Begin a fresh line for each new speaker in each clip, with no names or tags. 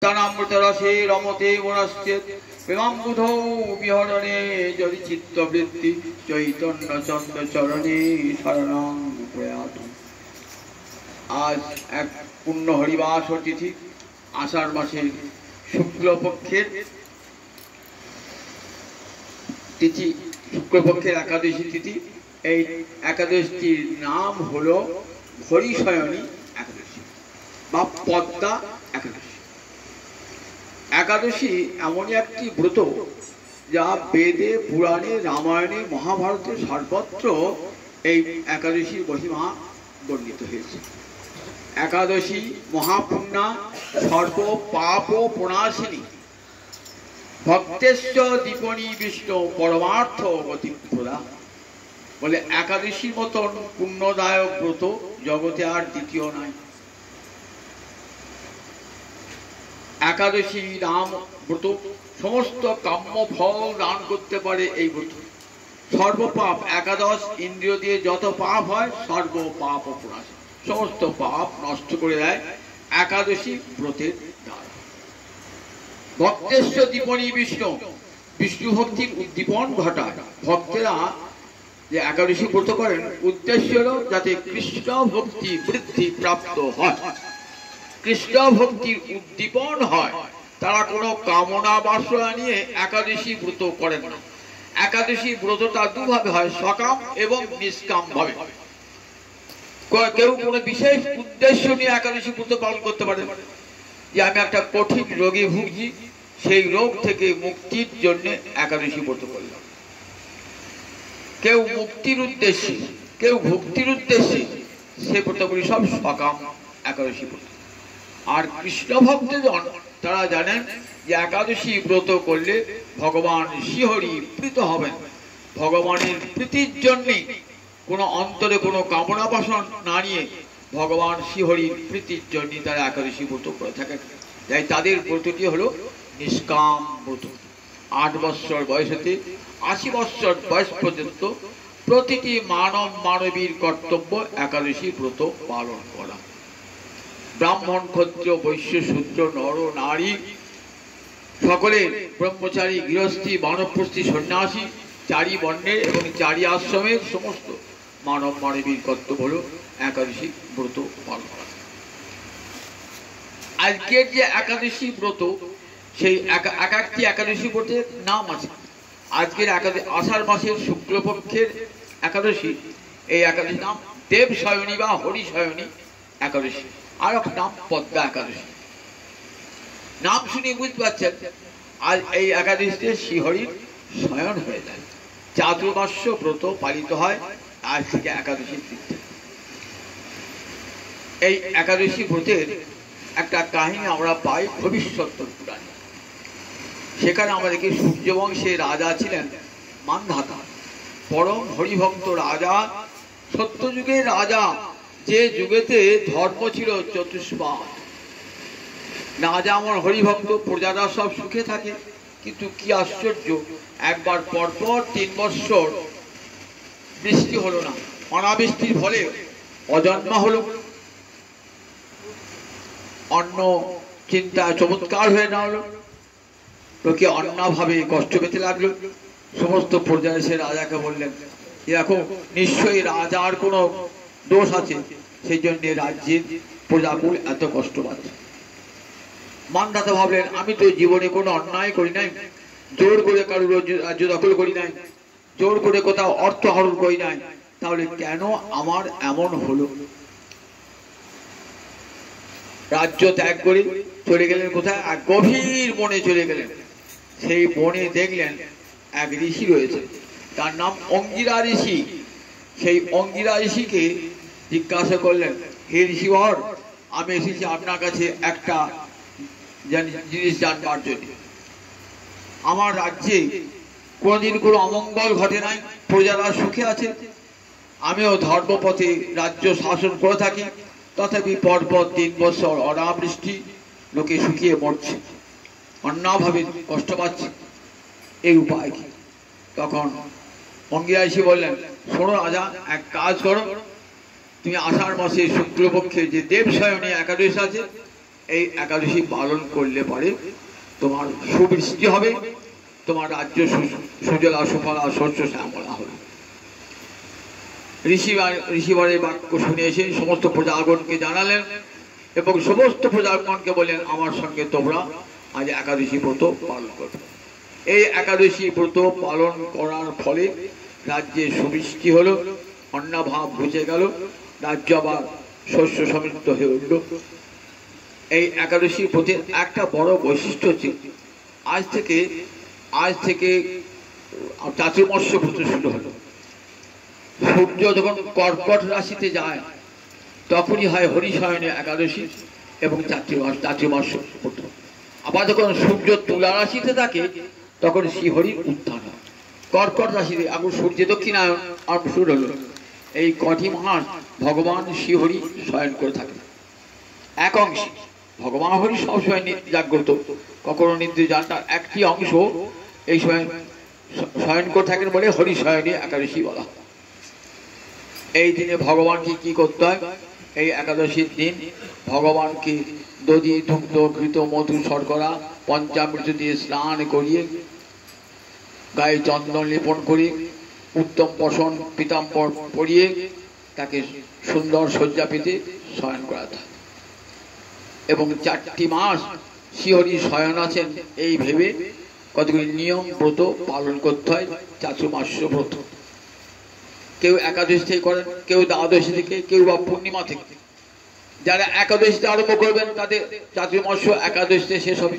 স্তনামৃতরসে রমতে মনশ্চেৎ প্রেমাম্বুধৌ বিহরণে যদি চিত্তবৃত্তি চৈতন্য চন্দ্র চরণে শরণং প্রয়াত। আজ এক পূর্ণ হরিবাস তিথি, আষাঢ় মাসের শুক্লপক্ষের তিথি, শুক্লপক্ষের একাদশী তিথি। এই একাদশীর নাম হলো হরিশয়নী একাদশী বা পদ্মা একাদশী। একাদশী এমনই একটি ব্রত যা বেদে, পুরাণে, রামায়ণে, মহাভারতে সর্বত্র এই একাদশীর মহিমা বর্ণিত হয়েছে। একাদশী মহাপুণ্যা সর্ব পাপ প্রণাশিনী ভক্তেশ্চ দীপনী বিষ্ণু পরমার্থ গতি প্রদা। বলে একাদশীর মতন পুণ্যদায়ক ব্রত জগতে আর দ্বিতীয় নাই। একাদশী নাম ব্রত সমস্ত কাম্য ফল দান করতে পারে। এই ব্রত সর্বপাপ, একাদশ ইন্দ্রিয় দিয়ে যত পাপ হয় সর্ব পাপ প্রণাশ, সমস্ত পাপ নষ্ট করে দেয় একাদশী ব্রতের দ্বারা। ভক্তেশ্ব দীপনী বিষ্ণু, বিষ্ণু ভক্তির উদ্দীপন ঘটায়। ভক্তেরা যে একাদশী ব্রত করেন উদ্দেশ্য হল যাতে কৃষ্ণ ভক্তি বৃদ্ধি প্রাপ্ত হয়, কৃষ্ণ ভক্তির উদ্দীপন হয়। তারা কোনো কামনা বাসনা নিয়ে একাদশী ব্রত করেন না। একাদশী ব্রতটা দুভাবে হয়, সকাম এবং নিষ্কাম ভাবে। কেউ কোনো বিশেষ উদ্দেশ্য নিয়ে একাদশী ব্রত পালন করতে পারে, যে আমি একটা কঠিন রোগে ভুগছি, সেই রোগ থেকে মুক্তির জন্য একাদশী ব্রত করলাম। কেউ মুক্তির উদ্দেশ্যে, কেউ ভক্তির উদ্দেশ্যে, সে ব্রতগুলি সব সকাম একাদশী ব্রত। আর কৃষ্ণ ভক্তজন তারা জানেন যে একাদশী ব্রত করলে ভগবান শ্রীহরি প্রীত হবেন। ভগবানের প্রীতির জন্যে কোনো অন্তরে কোনো কামনা বাসনা না নিয়ে ভগবান শ্রীহরির প্রীতির জন্য তারা একাদশী ব্রত করে থাকেন। তাই তাদের ব্রতটি হলো নিষ্কাম ব্রত। 8 বৎসর বয়স হতে 80 বৎসর বয়স পর্যন্ত প্রতিটি মানব মানবীর কর্তব্য একাদশী ব্রত পালন করা। ব্রাহ্মণ, ক্ষত্রিয়, বৈশ্য, শূদ্র, নর নারী সকলে, ব্রহ্মচারী, গৃহস্থী, বানপ্রস্থী, সন্ন্যাসী, 4 বর্ণের এবং 4 আশ্রমের সমস্ত মানব মানবীর কর্তব্য হল একাদশী ব্রত পালন করা। আজকের যে একাদশী ব্রত, সেই একটি একাদশী ব্রতের নাম আছে। আজকের আষাঢ় মাসের শুক্লপক্ষের একাদশী, এই একাদশীর নাম দেবশয়নী বা হরিশয়নী একাদশী, আর একটা নাম পদ্মা একাদশী। নাম শুনে বুঝতে পারছেন আর এই একাদশীতে শ্রীহরির শয়ন হয়ে যায়। চাতুর্মাস্য ব্রত পালিত হয় আজ থেকে একাদশীর দিন থেকে। এই একাদশী ব্রতের একটা কাহিনী আমরা পাই ভবিষ্যত্তর পুরাণে। সেখানে আমাদেরকে সূর্যবংশের রাজা ছিলেন মান্ধাতা, পরম হরিভক্ত রাজা, সত্যযুগের রাজা, যে যুগেতে ধর্ম ছিল চতুষ্পাদ। রাজা আমার হরিভক্ত, প্রজারা সব সুখে থাকে। কিন্তু কি আশ্চর্য, একবার পরপর 3 বৎসর বৃষ্টি হলো না। অনাবৃষ্টির ফলে অজন্মা হলো। অন্য চিন্তা চমৎকার হয়ে না হলো, লোকে অন্যভাবে কষ্ট পেতে লাগলো। সমস্ত প্রজা এসে রাজাকে বললেন, দেখো নিশ্চয়ই রাজার কোনো দোষ আছে, সেই জন্য রাজ্যের প্রজাকুল এত কষ্ট পাচ্ছে। মান্ধাতা ভাবলেন, আমি তো জীবনে কোনো অন্যায় করি নাই, জোর করে কারোর রাজ্য দখল করি নাই, জোর করে কোথাও অর্থ হরণ করি নাই, তাহলে কেন আমার এমন হলো? রাজ্য ত্যাগ করে চলে গেলেন কোথায়? এক গভীর বনে চলে গেলেন। সেই বনে দেখলেন এক ঋষি রয়েছে, তার নাম অঙ্গিরা ঋষি। সেই অঙ্গিরা ঋষিকে জিজ্ঞাসা করলেন, হে ঋষিবর, আমি এসেছি আপনার কাছে একটা জিনিস জানবার জন্য। আমার রাজ্যে কোনোদিন কোনো অমঙ্গল ঘটে নাই, প্রজারা সুখে আছে। আমিও ধর্মপথে রাজ্য শাসন করে থাকি, তথাপি পরপর 3 বছর অনাবৃষ্টি, লোকে শুকিয়ে মরছে, অন্যভাবে কষ্ট পাচ্ছে, এই উপায় কি? তখন অঙ্গিরা ঋষি বললেন, শোনো রাজা, এক কাজ করো, তুমি আষাঢ় মাসে শুক্লপক্ষে যে দেবশয়নী একাদশী আছে, এই একাদশী পালন করলে পরে তোমার সুবৃষ্টি হবে, তোমার রাজ্য সুজলা সুফলা শস্য শ্যামলা হবে। ঋষিবারের বাক্য শুনে এসে সমস্ত প্রজাগণকে জানালেন এবং সমস্ত প্রজাগণকে বললেন, আমার সঙ্গে তোমরা আজ একাদশী ব্রত পালন করবে। এই একাদশী ব্রত পালন করার ফলে রাজ্যে সুবৃষ্টি হলো, অন্নাভাব ঘুচে গেল, রাজ্য আবার শস্য সমৃদ্ধ হয়ে উঠল। এই একাদশী ব্রতের একটা বড় বৈশিষ্ট্য হচ্ছে আজ থেকে চাতুর্মাস্য ব্রত শুরু হলো। সূর্য যখন কর্কট রাশিতে যায় তখনই হয় হরিশয়নে একাদশী এবং চাতুর্মাস্য ব্রত। আবার যখন সূর্য তুলা রাশিতে থাকে তখন শ্রীহরির উত্থান হয়। কর্কট রাশিতে এখন সূর্য দক্ষিণায়ন আর শুরু হলো। এই কটি মাস ভগবান শ্রীহরি শয়ন করে থাকেন এক অংশে। ভগবান হরি সবসময় জাগ্রত, কখনো নিদ্রা যান তার একটি অংশ এই সময় শয়ন করে থাকেন বলে হরিশয়নে একাদশী বলা। এই দিনে ভগবানকে কি করতে হয়? এই একাদশীর দিন ভগবানকে দধি দুগ্ধ ঘৃত মধু শর্করা পঞ্চামৃত দিয়ে স্নান করিয়ে গায়ে চন্দন লেপন করে উত্তম বসন পীতাম্বর পরিয়ে তাকে সুন্দর শয্যা পেতে শয়ন করাতে হয় এবং 4টি মাস শ্রীহরি শয়ন আছেন এই ভেবে কতগুলি নিয়ম ব্রত পালন করতে হয়। চাতুর্মাস্য ব্রত কেউ একাদশী থেকে করেন, কেউ দ্বাদশী থেকে, কেউ বা পূর্ণিমা থেকে। যারা একাদশীতে আরম্ভ করবেন তাদের চাতুর্মাস্য একাদশীতে শেষ হবে,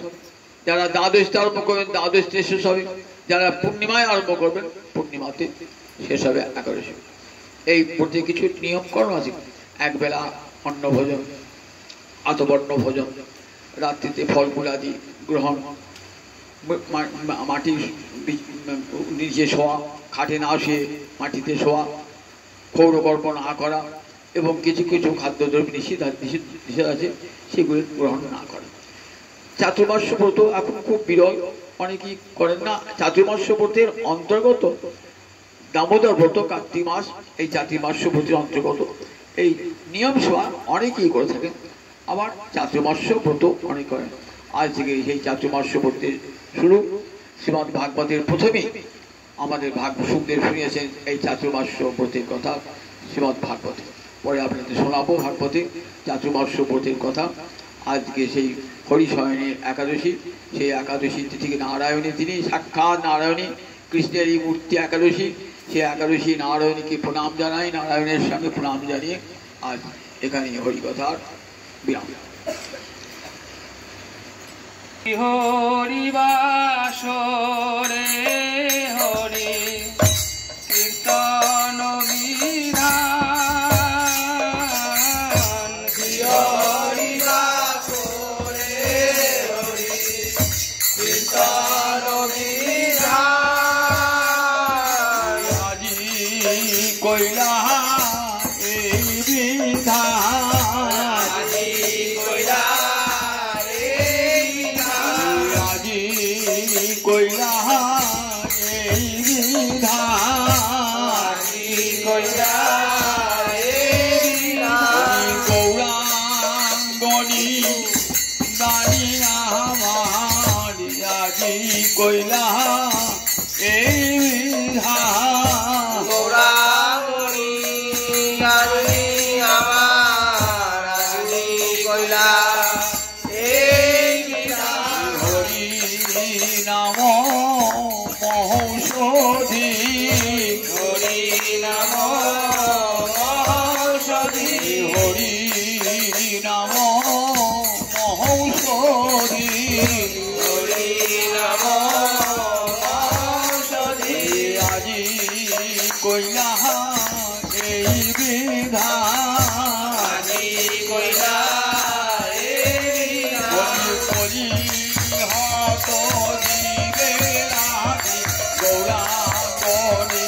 যারা দ্বাদশীতে আরম্ভ করবেন দ্বাদশীতে শেষ হবে, যারা পূর্ণিমায় আরম্ভ করবেন পূর্ণিমাতে শেষ হবে একাদশী। এই ব্রতে কিছু নিয়ম কর্ম আছে। একবেলা অন্ন ভোজন, আতবর্ণ ভোজন, রাত্রিতে ফলমূল আদি গ্রহণ, মাটির নিচে শোয়া, খাটে না শুয়ে মাটিতে শোয়া, ক্ষৌরকর্ম না করা এবং কিছু কিছু খাদ্যদ্রব্য নিষেধ আছে সেগুলি গ্রহণ না করা। চাতুর্মাস্য ব্রত এখন খুব বিরল, অনেকেই করেন না। চাতুর্মাস্য ব্রতের অন্তর্গত দামোদর ব্রত কার্তিক মাস, এই চাতুর্মাস্য ব্রতের অন্তর্গত এই নিয়ম সেবা অনেকেই করে থাকেন। আবার চাতুর্মাস্য ব্রত অনেক করেন। আজ থেকে সেই চাতুর্মাস্য ব্রতের শুরু। শ্রীমদ্ ভাগবতের প্রথমে আমাদের সুখদেব শুনিয়েছেন এই চাতুর্মাস্য ব্রতের কথা শ্রীমদ্ ভাগবতে। পরে আপনাদের শোনাবো ভাগবতে চাতুর্মাস্য ব্রতের কথা। আজকে সেই হরিশয়নের একাদশী, সেই একাদশী তিথিকে নারায়ণী, তিনি সাক্ষাৎ নারায়ণী, কৃষ্ণের এই মূর্তি একাদশী। সেই একাদশী নারায়ণীকে প্রণাম জানাই, নারায়ণের সঙ্গে প্রণাম জানিয়ে আজ এখানে হরিকথার বিরাম।
হরিবাসরে হরি কীর্তন বিধান, হরিবাসরে হরি কীর্তন বিধান, আজি কইলা এই বিধান, আজি কইলা কইলা এই বিধান, কইলা এই বিধান, গৌরাঙ্গনি দানি আমার আজি কইলা এই বিধান, গৌরাঙ্গনি দানি আমার আজি কইলা নাম মহৌষধি, হরি নাম মহৌষধি, হরি নাম মহৌষধি, হরি নাম মহৌষধি, আজি কইলা এই বিধান, আজি কইলা এই বিধান, করি হত গৌরাঙ্গনি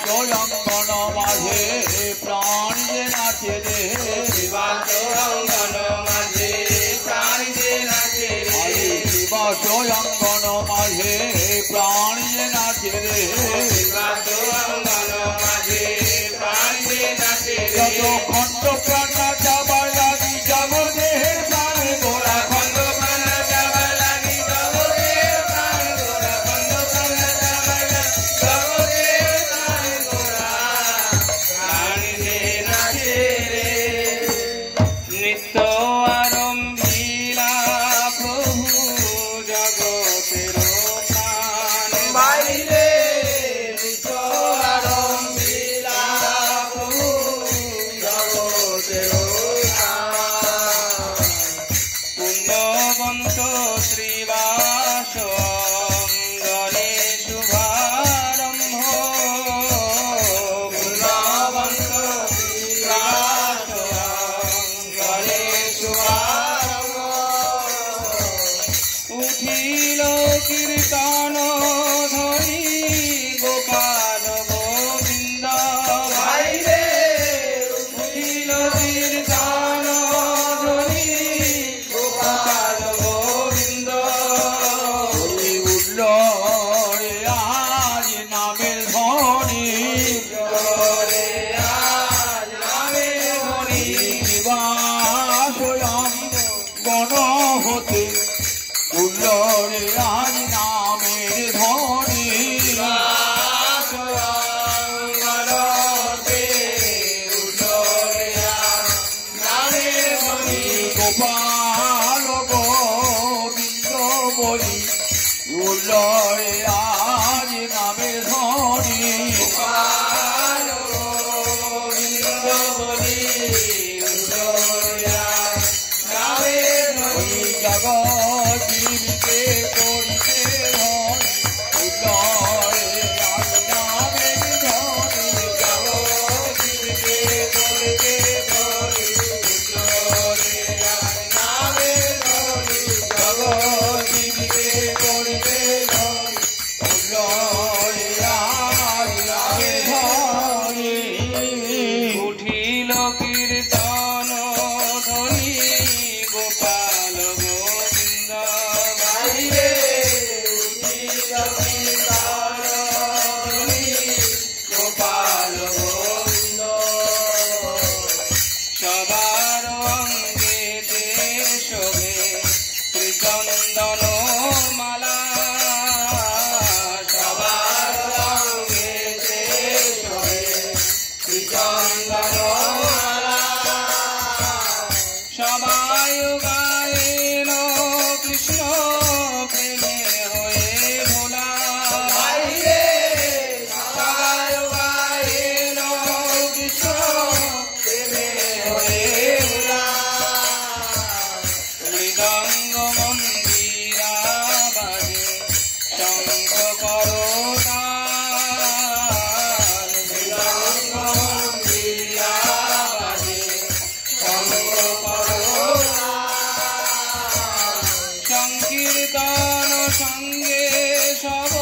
অঙ্গন মাঝে প্রাণ যে নাচে রে শিবাস অঙ্গন মাঝে প্রাণ যে নাচে রে শিবাস অঙ্গন মাঝে প্রাণ যে নাচে রে শিবাস অঙ্গন মাঝে প্রাণ যে নাচে রে খণ্ড প্রাণ যাবার লাগি জগতের প্রাণ গোড়া খণ্ড প্রাণ যাবার লাগি জগতের প্রাণ গোড়া খণ্ড প্রাণ যাবার লাগি জগতের প্রাণ গোড়া প্রাণ যে নাচে রে নিত্য আরম্ভিলা প্রভু জগতের প্রাণ বাইরে নিত্য আরম্ভিলা প্রভু জগতের পুণ্যবন্ত শ্রীবাস অঙ্গনে শুভারম্ভ পুণ্যবন্ত শ্রীবাস অঙ্গনে শুভারম্ভ উঠিল কীর্তন ধ্বনি গোপাল গোবিন্দ ভাইরে উঠিল কীর্তন ধ্বনি গোপাল গোবিন্দ উঠল রে আজ নামের ধ্বনি রে আজ নামের ধ্বনি নিবাসয়াম গণ হতে উঠল রে আজ নামের ধ্বনি নিবাসয়াম গণ হতে উঠল রে আজ নামের ধ্বনি গোপাল গোবিন্দ বলি উঠল রে আজ নামের ধ্বনি গোপাল গোবিন্দ বলি উঠল রে আজ নামের ধ্বনি জগৎ জীবিতে করিতে ধনি উঠল রে আজ নামের ধ্বনি জগৎ জীবিতে করিতে ধনি উঠল রে আজ নামের ধ্বনি জগৎ জীবিতে করিতে ধনি উঠল রে আজ নামের ধ্বনি উঠিল কীর্তন ধ্বনি গোপাল গোবিন্দ বাইরে উঠিল কীর্তন ধ্বনি গোপাল গোবিন্দ সবার অঙ্গেতে শোভে শ্রীচন্দন মালা সবার অঙ্গেতে শোভে শ্রীচন্দন মালা সবাই গায়েন কৃষ্ণ প্রেমে হয়ে ভোলা বাইরে সবাই গায়েন কৃষ্ণ প্রেমে হয়ে ভোলা মৃদঙ্গ মন্দিরা বাজে শঙ্খ করতাল মৃদঙ্গ মন্দিরা বাজে শঙ্খ করতাল সংকীর্তন সঙ্গে সব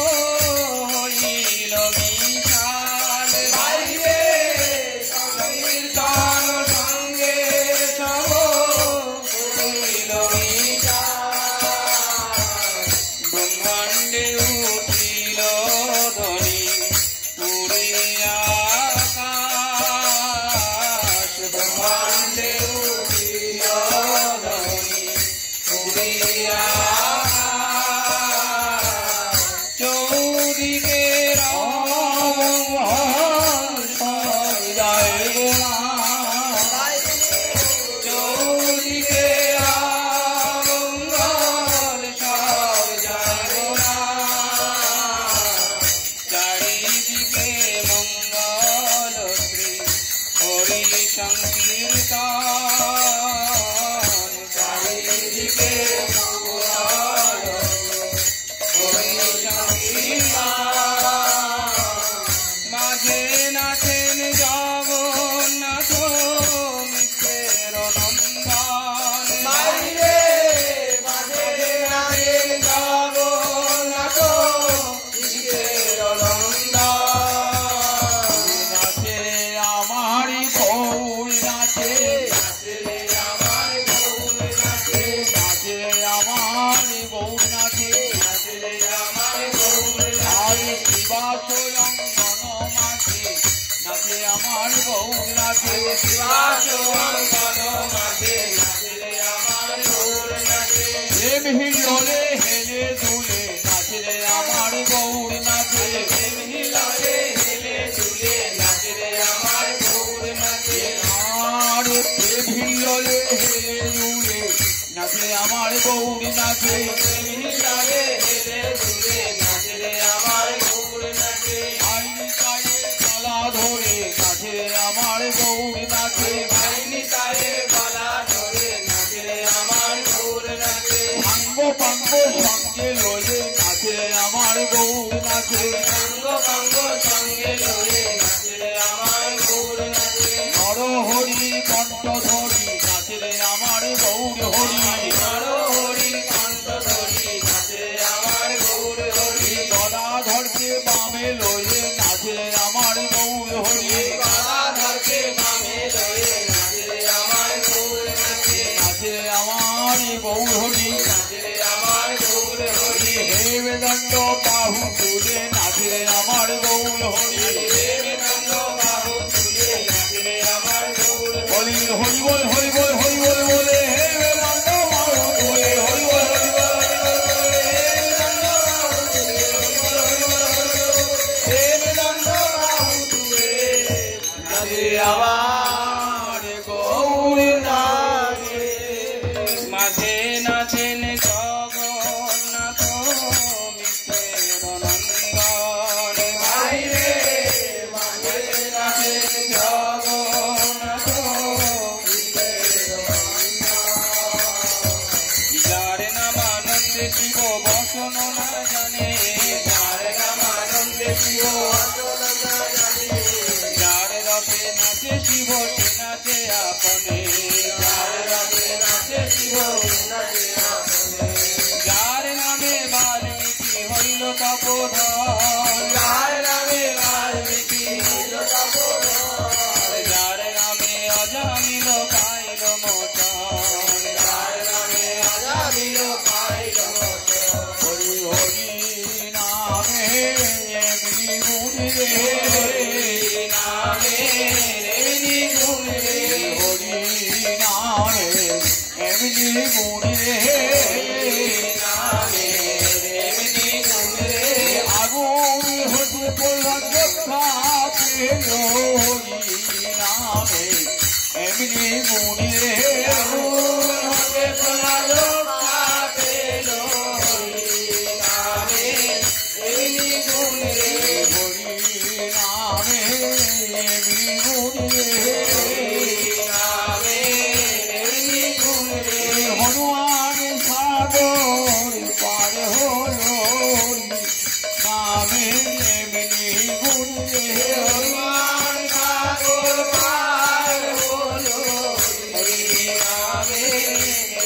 হইল বিশাল বাইরে সংকীর্তন সঙ্গে সব হইল বিশাল ব্রহ্মাণ্ডে উঠিল ধ্বনি উড়িয়া আকাশ ব্রহ্মাণ্ডে উঠিল ধ্বনি উড়িয়া আকাশ চৌদিকে যায় গোনা চৌদিকে মঙ্গল সব যায় গোনা চারিদিকে মঙ্গল শ্রী হরি সংকীর্তন চারিদিকে মঙ্গল হরি সংকীর্তন মাঝে নাচেন জগন্নাথ মিত্রের নন্দন বাইরে মাঝে নাচেন
অঙ্গন মাঝে নাচে আমার গৌর নাচে বিবাস অঙ্গন মাঝে নাচে রে আমার গৌর নাচে প্রেম হিললে হেলে দুলে নাচে রে আমার গৌর নাচে প্রেম হিললে হেলে দুলে নাচে রে আমার গৌর নাচে আর প্রেম হিললে হেলে দুলে নাচে আমার গৌর নাচে প্রেম হিললে হেলে দুলে নাচে রে আমার গৌর নাচে আইনি তায়ে গলা ধরে নাচে রে আমার গৌর নাচে আইনি তায়ে গলা ধরে নাচে রে আমার গৌর নাচে ভাঙ্গ পাঙ্গ সঙ্গে লয়ে নাচে রে আমার গৌর নাচে ভাঙ্গ পাঙ্গ সঙ্গে লয়ে নাচে রে আমার গৌর নাচে নর হরি কণ্ঠ ধরি নাচে রে আমার গৌর হরি নর হরি কণ্ঠ ধরি নাচে রে আমার গৌর হরি গলা ধরকে বামে লয়ে নাচে রে আমার গৌর হরি গলা ধরকে বামে লয়ে নাচে রে আমার গৌর নাচে নাচে রে আমার গৌর হরি নাচে রে আমার গৌর হরি হে বেদণ্ড বাহু তুলে নাচে রে আমার গৌর হরি হে বেদণ্ড বাহু তুলে নাচে রে আমার গৌর হরি হরি বল হরি বল হরি বল বলে হে বেদণ্ড বাহু তুলে হরি বল হরি বল হে বেদণ্ড বাহু তুলে নাচে আমার গৌর নাচে মাঝে নাচেন জগন্নাথ মিত্রের নন্দন ভাই রে মাঝে নাচেন জগন্নাথ মিত্রের নন্দন যার নাম আনন্দে শিব বসন না জানে যার নাম আনন্দে শিব বসন না জানে যার রসে নাচে শিব সে নাচে আপনে যার রসে নাচে শিব সে নাচে আপনে যার নামে বাল্মীকি হইল তপোধন যার নামে বাল্মীকি হইল তপোধন যার নামে অজামিল পাইল মোচন যার নামে অজামিল পাইল মোচন হরি হরি নামে এমনি গুণ রে নামে এমনি গুণ রে হরি নামে এমনি গুণ রে নামে এমনি গুণ রে আগুন হতে পড়ল রক্ষা পেল হরি নামে এমনি গুণ রে আগুন হতে পড়ল রক্ষা পেল হরি নামে এমনি গুণ রে হরি নামে এমনি গুণ রে নামে এমনি গুণ রে হনুমান সাগর পার হলো নামে এমনি গুণ রে হনুমান সাগর পার হলো হরি নামে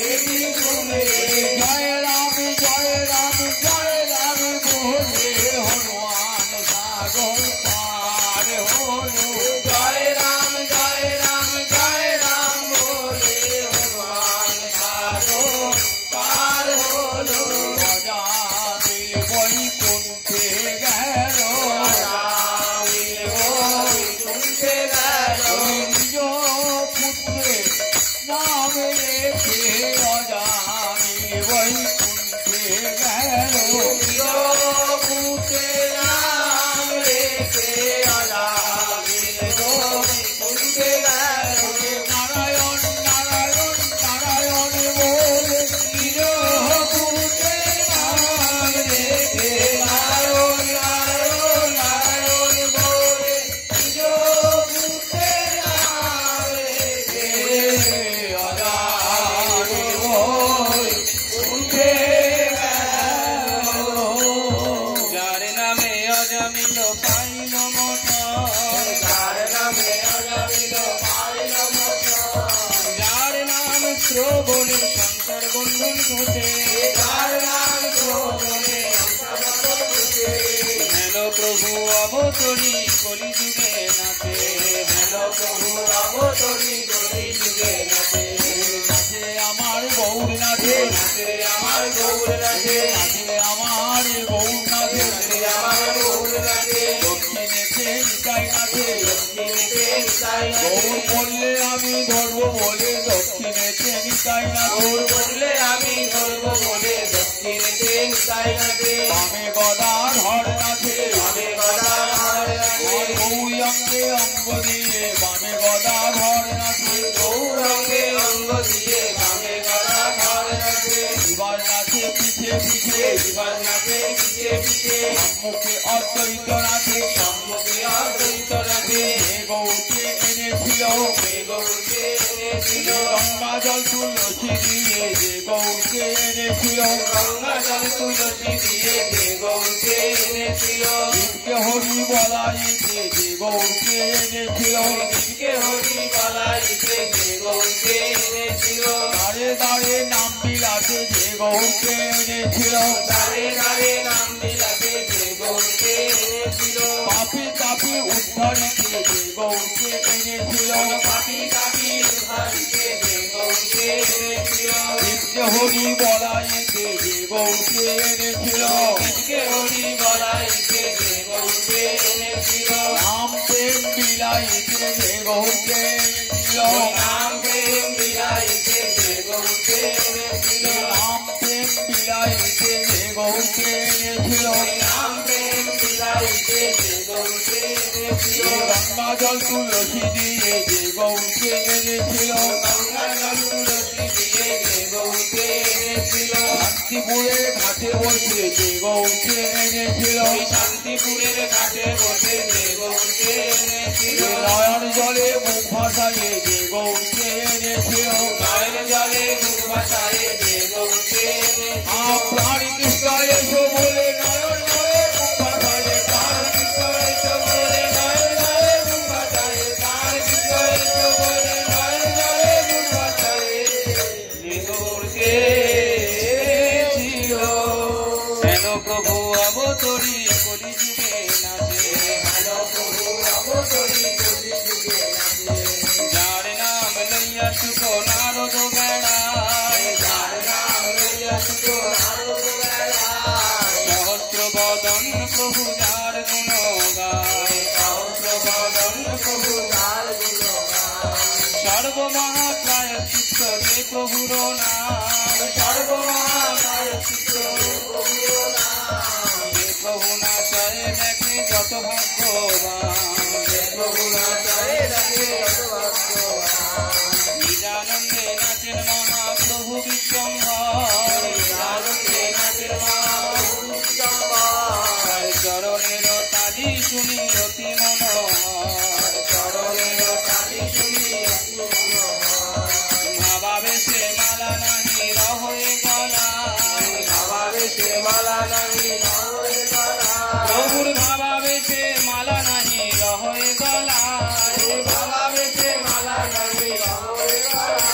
এমনি গুণ রে জয় রাম জয় রাম জয় রাম বলে হনুমান সাগর পার হলো জয় রাম জয় রাম জয় রাম বলে হনুমান সাগর পার হলো রাজা মিল বৈকুণ্ঠে গেল রাজা মিল বৈকুণ্ঠে গেল নিজ পুত্রের নাম রেখে রাজা মিল বৈকুণ্ঠে গেল নিজ পুত্রের নাম রেখে রাজা মিল বৈকুণ্ঠে গেল নারায়ণ নারায়ণ নারায়ণ বলে নিজ পুত্রের নাম রেখে নারায়ণ নারায়ণ নারায়ণ বলে নিজ পুত্রের নাম রেখে রাজা মিল বৈকুণ্ঠে গেল যার নামে অজামিল পাইল মোচন যার নামে অজামিল পাইল মোচন যার নাম শ্রবণে শঙ্কর বন্ধন ঘটে যার নাম শ্রবণে শঙ্কর বন্ধন ঘটে হেল প্রভু অবতরী কলিযুগে নাচে হেল প্রভু অবতরী কলিযুগে নাচে নাচে আমার গৌর নাচে নাচে আমার গৌর নাচে নাচে আমার গৌর নাচে নাচে আমার গৌর নাচে
নিতাই
গৌর বললে আমি ধরব বলে দক্ষিণেতে নিতাই না
গৌর বললে আমি ধরব বলে দক্ষিণেতে নিতাই নাথে
বামে গদা ধর নাথে
বামে গদা ধর নাথে
গৌরী অঙ্গে অঙ্গ দিয়ে বামে গদা ধর নাথে
গৌরঙ্গে অঙ্গ দিয়ে বামে গদা ধর নাথে
এবার নাথে পিঠে পিঠে
এবার নাথে পিছে পিছে
সম্মুখে অদ্বৈত নাথে
সম্মুখে অদ্বৈত নাথে
যে গৌরকে এনেছিল
যে গৌরকে এনেছিল
গঙ্গা জল তুলসী দিয়ে যে গৌরকে এনেছিল
গঙ্গা জল তুলসী দিয়ে যে গৌরকে এনেছিল
জীবকে হরি বলাইতে যে গৌরকে এনেছিল
জীবকে হরি বলাইতে যে গৌরকে এনেছিল
দাঁড়ে দাঁড়ে নাম বিলাতে যে গৌরকে এনেছিল
দাঁড়ে দাঁড়ে নাম বিলাতে যে গৌরকে এনেছিল
পাপি তাপি উদ্ধারিতে যে গৌরকে এনেছিল
পাপি তাপি উদ্ধারিতে যে গৌরকে এনেছিল
জীবকে হরি বলাইতে যে গৌরকে এনেছিল
জীবকে হরি বলাইতে যে গৌরকে এনেছিল
নাম প্রেম বিলাইতে যে গৌরকে এনেছিল
নাম প্রেম বিলাইতে যে গৌরকে এনেছিল
নাম প্রেম বিলাইতে যে গৌরকে এনেছিল
নাম প্রেম বিলাইতে যে গৌরকে এনেছিল
গঙ্গা জল তুলসী দিয়ে যে গৌরকে এনেছিল
গঙ্গা জল তুলসী দিয়ে যে গৌরকে এনেছিল
শান্তিপুরের ঘাটে বসে যে গৌরকে এনেছিল
শান্তিপুরের ঘাটে বসে যে গৌরকে এনেছিল
নয়ন জলে মুখ ভাসায়ে যে গৌরকে এনেছিল
নয়ন জলে মুখ ভাসায়ে যে গৌরকে এনেছিল
প্রাণী কৃষ্ণ এসো বলে নয়ন জলে মুখ ভাসায়ে
তার বিষয় এসো বলে নয়ন জলে মুখ ভাসায়ে তার বিষয় এসো বলে নয়ন জলে মুখ ভাসায়ে যে গৌরকে ছিল হেন প্রভু অবতরী কলিযুগে নাচে হেন প্রভু অবতরী কলিযুগে নাচে যার নাম লইয়া সুখ নারদ বেড়ায় যার নাম লইয়া সুখ নারদ বেড়ায় সহস্র বদন প্রভু যার গুণ গায় সহস্র বদন প্রভু যার গুণ গায় সর্বমহাপ্রায় চিত্ত যে প্রভুর নাম সর্বমহাপ্রায় চিত্ত যে প্রভুর নাম যে প্রভু নাচায় দেখে যত ভাগ্যবান যে প্রভু নাচায় দেখে যত ভাগ্যবান নিজানন্দে নাচেন মহাপ্রভু বিশ্বম্ভর নিজানন্দে নাচেন মহাপ্রভু বিশ্বম্ভর চরণের তাজি শুনি অতি মনোহর চরণের তাজি শুনি অতি মনোহর ভাবাবে সে মালা নাহি রহয়ে গলা ভাবাবে সে মালা নাহি রহয়ে গলা প্রভুর ভাবাবে সে মালা নাহি রহয়ে গলা ভাবাবে সে মালা নাহি রহয়ে গলা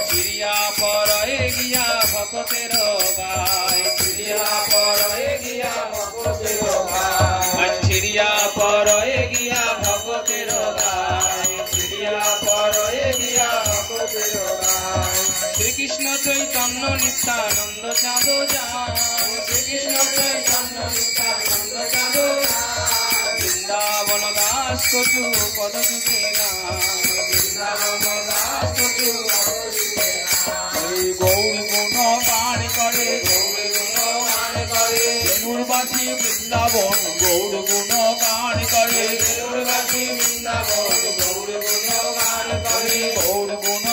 চিড়িয়া পরয়ে গিয়া ভকতের গায় চিড়িয়া পরয়ে গিয়া ভকতের গায় চিড়িয়া পরয়ে গিয়া ভকতের গায় চিড়িয়া পরয়ে গিয়া ভকতের গায় শ্রীকৃষ্ণ চৈতন্য নিত্যানন্দ চাঁদ যান শ্রীকৃষ্ণ চৈতন্য নিত্যানন্দ চাঁদ যান বৃন্দাবন দাস কচু পদ যুগে গান বৃন্দাবন দাস কচু পদ যুগে গান
গৌর গুণ গান করে
গৌর গুণ গান করে
বেলুরবাসী বৃন্দাবন গৌর গুণ গান করে
বেলুরবাসী বৃন্দাবন গৌর গুণ গান করে
গৌর গুণ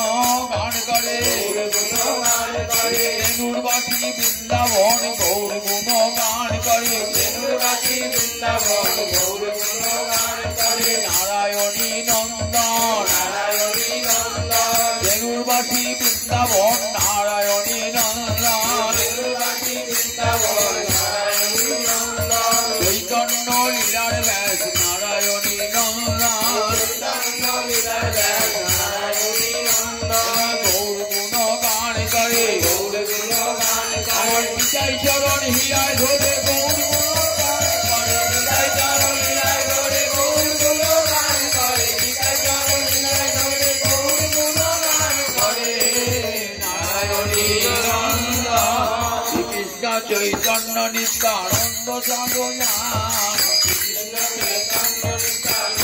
গান করে
গৌর গুণ গান করে
বেলুরবাসী বৃন্দাবন গৌর গুণ গান করে
বেলুরবাসী বৃন্দাবন গৌর গুণ গান করে
নারায়ণী নন্দন
নারায়ণী নন্দন
বেলুরবাসী বৃন্দাবন নারায়ণী নন্দন
বেলুরবাসী বৃন্দাবন নারায়ণী নন্দন
চৈতন্য লীলার ব্যাস নারায়ণী নন্দন
চৈতন্য লীলার ব্যাস নারায়ণী নন্দন
গৌর গুণ গান করে
গৌর গুণ গান
আমার
করে
পিতাই চরণ হিয়ায় ধরে গৌর গুণ গান করে
নিতাই চরণ লীলায় ধরে গৌর গুণ গান করে নিতাই চরণ লীলায় ধরে গৌর গুণ গান করে নারায়ণী নন্দন
শ্রীকৃষ্ণ চৈতন্য নিত্যানন্দ চাঁদ যান
কৃষ্ণ চৈতন্য নিত্যানন্দ